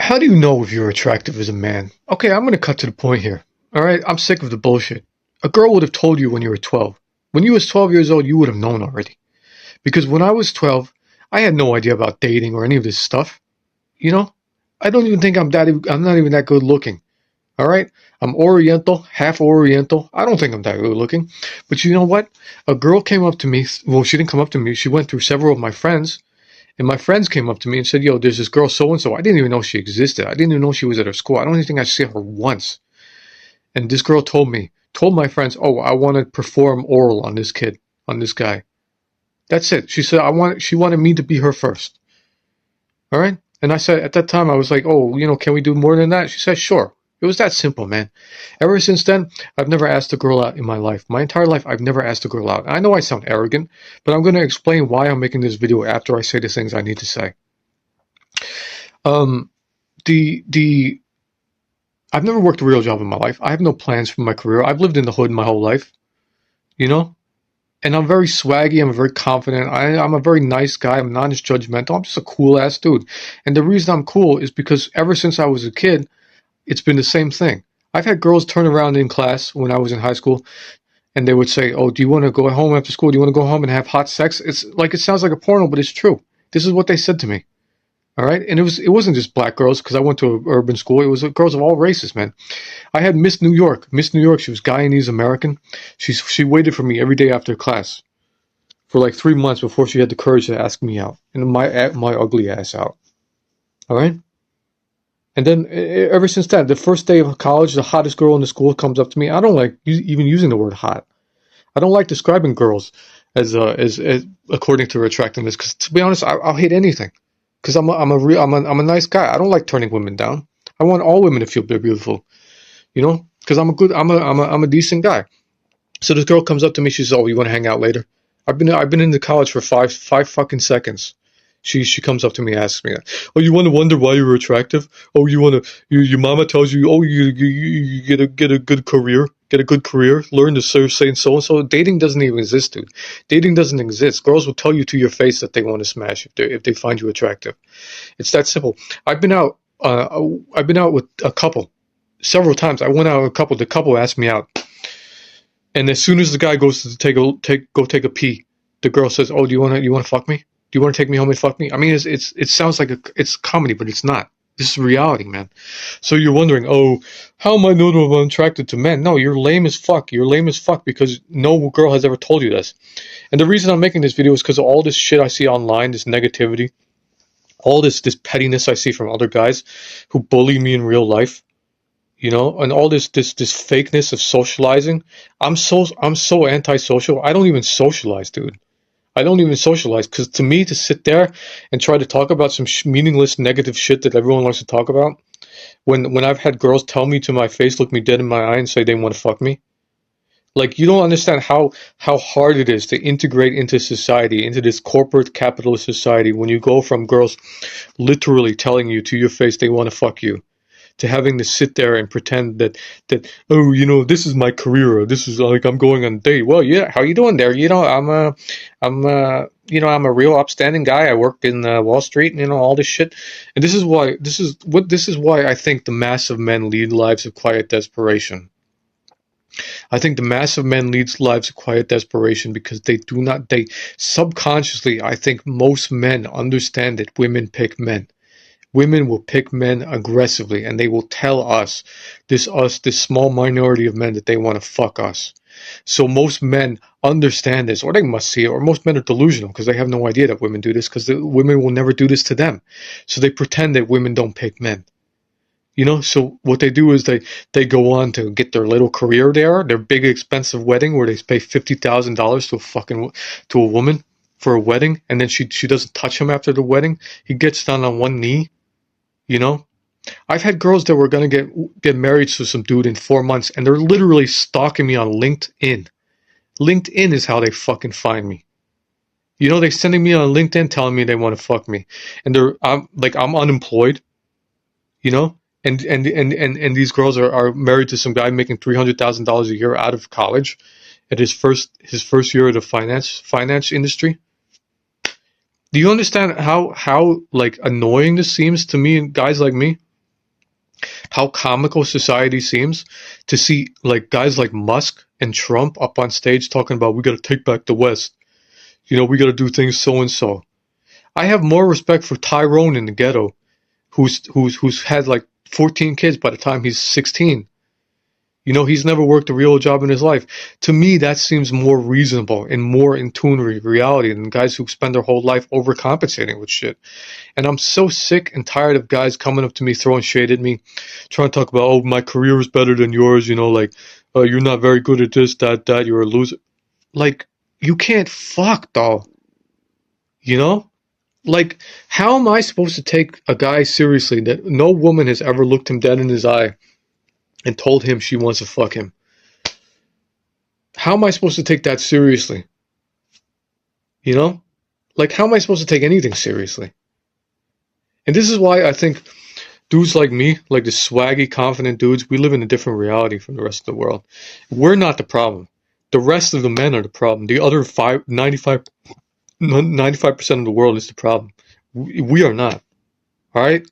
How do you know if you're attractive as a man? Okay, I'm gonna cut to the point here. Alright, I'm sick of the bullshit. A girl would have told you when you were 12. When you was 12 years old, you would have known already. Because when I was 12, I had no idea about dating or any of this stuff. You know? I don't even think I'm not even that good looking. Alright? I'm Oriental, half Oriental. I don't think I'm that good looking. But you know what? A girl came up to me. Well, she didn't come up to me. She went through several of my friends. And my friends came up to me and said, yo, there's this girl so-and-so. I didn't even know she existed. I didn't even know she was at her school. I don't even think I saw her once. And this girl told my friends, oh, I want to perform oral on this kid, on this guy. That's it. She said, she wanted me to be her first. All right? And I said, at that time, I was like, oh, can we do more than that? She said, sure. It was that simple, man. Ever since then, I've never asked a girl out in my life. My entire life, I've never asked a girl out. I know I sound arrogant, but I'm going to explain why I'm making this video after I say the things I need to say. I've never worked a real job in my life. I have no plans for my career. I've lived in the hood my whole life, and I'm very swaggy. I'm very confident. I'm a very nice guy. I'm not as judgmental. I'm just a cool ass dude. And the reason I'm cool is because ever since I was a kid, it's been the same thing. I've had girls turn around in class when I was in high school and they would say, oh, do you want to go home after school? Do you want to go home and have hot sex? It's like, it sounds like a porno, but it's true. This is what they said to me. All right. And it wasn't just black girls because I went to an urban school. It was girls of all races, man. I had Miss New York. Miss New York, she was Guyanese American. She waited for me every day after class for like 3 months before she had the courage to ask me out and my ugly ass out. All right. And then ever since that, the first day of college, the hottest girl in the school comes up to me. I don't like even using the word hot. I don't like describing girls as according to her attractiveness. Because to be honest, I'll hate anything. Because I'm a nice guy. I don't like turning women down. I want all women to feel they're beautiful. Because I'm a decent guy. So this girl comes up to me. She says, "Oh, you want to hang out later?" I've been into college for five fucking seconds. She comes up to me and asks me, "Oh, you want to wonder why you're attractive? Oh, your mama tells you, oh, you get a good career, learn to serve, say and so and so." Dating doesn't even exist, dude. Dating doesn't exist. Girls will tell you to your face that they want to smash if they find you attractive. It's that simple. I've been out with a couple several times. I went out with a couple. The couple asked me out, and as soon as the guy goes to go take a pee, the girl says, "Oh, do you want to fuck me? Do you want to take me home and fuck me?" I mean, it sounds like it's comedy, but it's not. This is reality, man. So you're wondering, oh, how am I know that I'm attracted to men? No, you're lame as fuck. You're lame as fuck because no girl has ever told you this. And the reason I'm making this video is because of all this shit I see online, this negativity, all this pettiness I see from other guys who bully me in real life, and all this fakeness of socializing. I'm so antisocial. I don't even socialize, dude. I don't even socialize because to me, to sit there and try to talk about some meaningless negative shit that everyone likes to talk about, when I've had girls tell me to my face, look me dead in my eye and say they want to fuck me, like, you don't understand how hard it is to integrate into society, into this corporate capitalist society, when you go from girls literally telling you to your face they want to fuck you, to having to sit there and pretend that oh, this is my career, or this is like I'm going on a date. Well, yeah, how you doing there? I'm a real upstanding guy. I work in Wall Street, and all this shit. And this is why I think the mass of men lead lives of quiet desperation. I think the mass of men leads lives of quiet desperation because they subconsciously, I think most men understand that women pick men. Women will pick men aggressively, and they will tell us, this small minority of men, that they want to fuck us. So most men understand this, or they must see it, or most men are delusional because they have no idea that women do this, because the women will never do this to them. So they pretend that women don't pick men. So what they do is they go on to get their little career there, their big expensive wedding where they pay $50,000 to a woman for a wedding, and then she doesn't touch him after the wedding. He gets down on one knee. I've had girls that were going to get married to some dude in 4 months, and they're literally stalking me on LinkedIn. LinkedIn is how they fucking find me. They're sending me on LinkedIn telling me they want to fuck me. And I'm unemployed, and these girls are married to some guy making $300,000 a year out of college at his first year of the finance industry. Do you understand how like annoying this seems to me and guys like me? how comical society seems to see like guys like Musk and Trump up on stage talking about we got to take back the West. We got to do things so and so. I have more respect for Tyrone in the ghetto, who's had like 14 kids by the time he's 16. He's never worked a real job in his life. To me, that seems more reasonable and more in tune with reality than guys who spend their whole life overcompensating with shit. And I'm so sick and tired of guys coming up to me, throwing shade at me, trying to talk about, oh, my career is better than yours, like, you're not very good at this, that, you're a loser. Like, you can't fuck, though. Like, how am I supposed to take a guy seriously that no woman has ever looked him dead in his eye and told him she wants to fuck him? How am I supposed to take that seriously? Like, how am I supposed to take anything seriously? And this is why I think dudes like me, like the swaggy, confident dudes, we live in a different reality from the rest of the world. We're not the problem. The rest of the men are the problem. The other 95% of the world is the problem. We are not. All right?